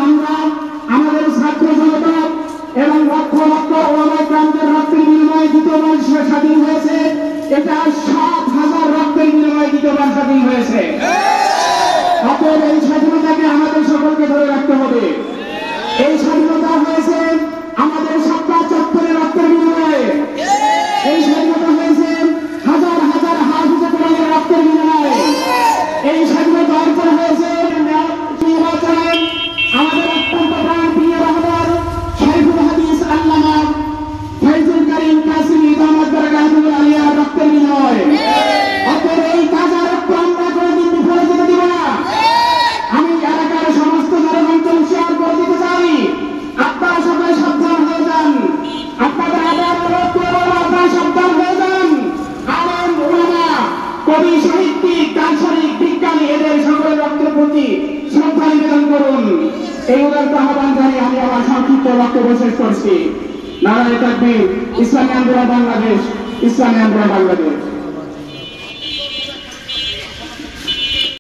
আমরা আমাদের ছাত্র জনতা এবং লক্ষ লক্ষ ওলামায়ে কেরামদের রক্তের বিনিময়ে দ্বিতীয়বার স্বাধীন হয়েছে। এটা 7,000 রক্তের বিনিময়ে দ্বিতীয়বার স্বাধীন হয়েছে। অতএব এই স্বাধীনতাকে আমাদের সকলকে ধরে রাখতে হবে। এই স্বাধীনতা হয়েছে আমাদের সত্তা চত্বরের রক্তের বিনিময়ে। এই স্বাধীনতা হয়েছে হাজার হাজার হাফিজে কোরআনের রক্তের বিনিময়ে। এই স্বাধীনতা অর্জন হয়েছে নির্বাচনে আমাদের অত্যন্ত প্রাণপ্রিয় রহমান শাইখুল হাদিস আল্লামা ফয়জুল করিম কাসিমি দামাত বারাকাতুহু আলিয়ার রক্তের বিনিময়ে। অতএব এই তাজা রক্ত আমরা কোনোদিন বিফলে যেতে দিব না। আমি এলাকার সমস্ত জনগণকে শেয়ার করে দিতে চাই, আপনারা সবাই সাবধান হয়ে যান। আপনাদের আবার আপনারা সাবধান হয়ে যান। আলেম ওলামা, কবি, সাহিত্যিক, দার্শনিক, বিজ্ঞানী এদের সকলের রক্তের প্রতি শ্রদ্ধা নিবেদন করুন। এই উদারতা আহ্বান জানিয়ে আমি আমার সংক্ষিপ্ত বক্তব্য শেষ করছি। নারায়ে তাকবীর, ইসলামী আন্দোলন বাংলাদেশ, ইসলামী আন্দোলন বাংলাদেশ।